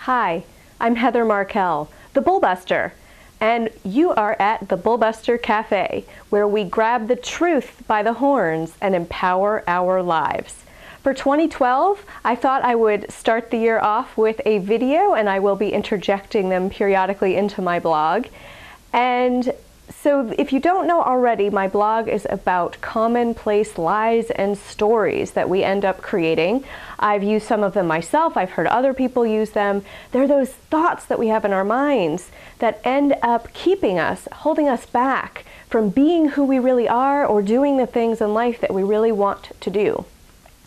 Hi, I'm Heather Markell, the Bullbuster, and you are at the Bullbuster Cafe, where we grab the truth by the horns and empower our lives. For 2012, I thought I would start the year off with a video, and I will be interjecting them periodically into my blog. And so if you don't know already, my blog is about commonplace lies and stories that we end up creating. I've used some of them myself. I've heard other people use them. They're those thoughts that we have in our minds that end up keeping us, holding us back from being who we really are or doing the things in life that we really want to do.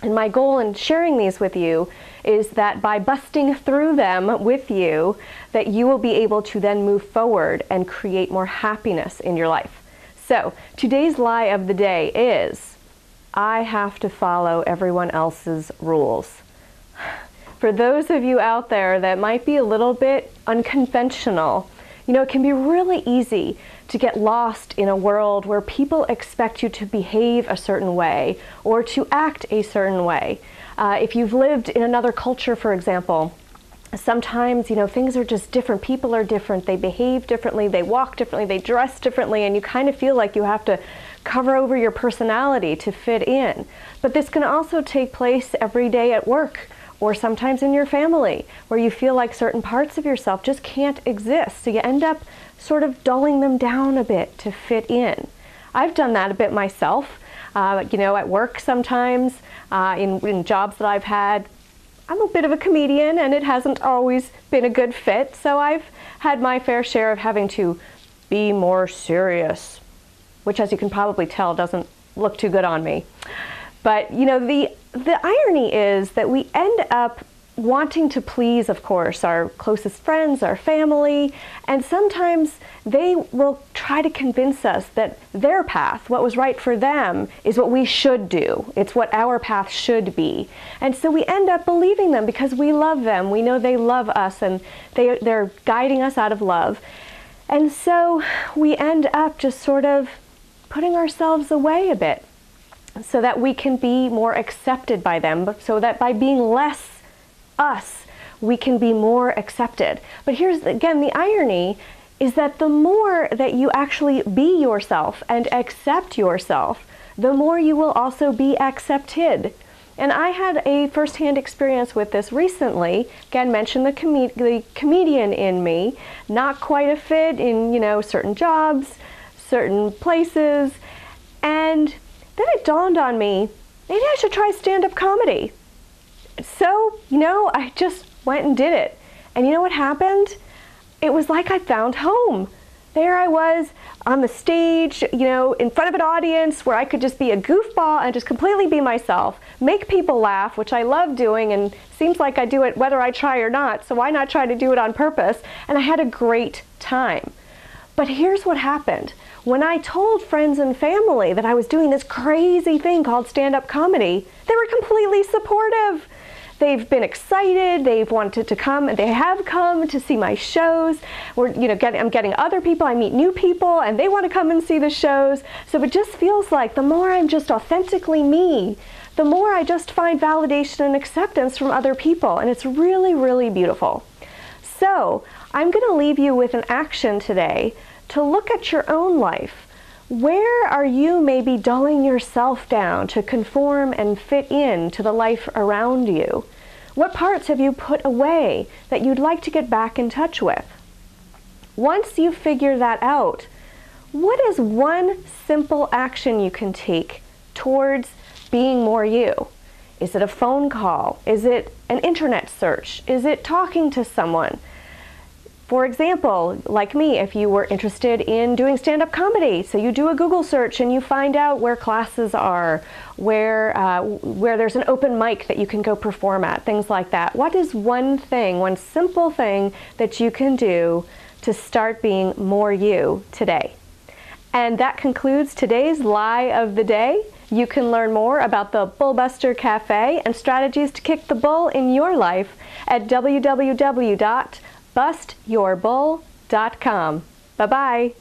And my goal in sharing these with you is that by busting through them with you, that you will be able to then move forward and create more happiness in your life. So today's lie of the day is, I have to follow everyone else's rules. For those of you out there that might be a little bit unconventional, it can be really easy to get lost in a world where people expect you to behave a certain way or to act a certain way. If you've lived in another culture, for example, sometimes, things are just different. People are different. They behave differently. They walk differently. They dress differently. And you kind of feel like you have to cover over your personality to fit in. But this can also take place every day at work, or sometimes in your family, where you feel like certain parts of yourself just can't exist. So you end up sort of dulling them down a bit to fit in. I've done that a bit myself. At work sometimes, in jobs that I've had, I'm a bit of a comedian and it hasn't always been a good fit. So I've had my fair share of having to be more serious, which, as you can probably tell, doesn't look too good on me. But, the irony is that we end up wanting to please, of course, our closest friends, our family, and sometimes they will try to convince us that their path, what was right for them, is what we should do. It's what our path should be. And so we end up believing them because we love them. We know they love us and they're guiding us out of love. And so we end up just sort of putting ourselves away a bit, so that we can be more accepted by them, so that by being less us, we can be more accepted. But here's, again, the irony is that the more that you actually be yourself and accept yourself, the more you will also be accepted. And I had a first-hand experience with this recently. Again, mentioned the comedian in me, not quite a fit in, certain jobs, certain places, and then it dawned on me, maybe I should try stand-up comedy. So, I just went and did it. And you know what happened? It was like I found home. There I was on the stage, in front of an audience where I could just be a goofball and just completely be myself, make people laugh, which I love doing, and seems like I do it whether I try or not, so why not try to do it on purpose? And I had a great time. But here's what happened. When I told friends and family that I was doing this crazy thing called stand-up comedy, they were completely supportive. They've been excited, they've wanted to come, and they have come to see my shows. I'm getting other people, I meet new people, and they want to come and see the shows. So it just feels like the more I'm just authentically me, the more I just find validation and acceptance from other people, and it's really, really beautiful. So I'm going to leave you with an action today to look at your own life. Where are you maybe dulling yourself down to conform and fit in to the life around you? What parts have you put away that you'd like to get back in touch with? Once you figure that out, what is one simple action you can take towards being more you? Is it a phone call? Is it an internet search? Is it talking to someone? For example, like me, if you were interested in doing stand-up comedy, so you do a Google search and you find out where classes are, where there's an open mic that you can go perform at, things like that. What is one thing, one simple thing that you can do to start being more you today? And that concludes today's lie of the day. You can learn more about the Bullbuster Cafe and strategies to kick the bull in your life at www.bustyourbull.com. Bye-bye.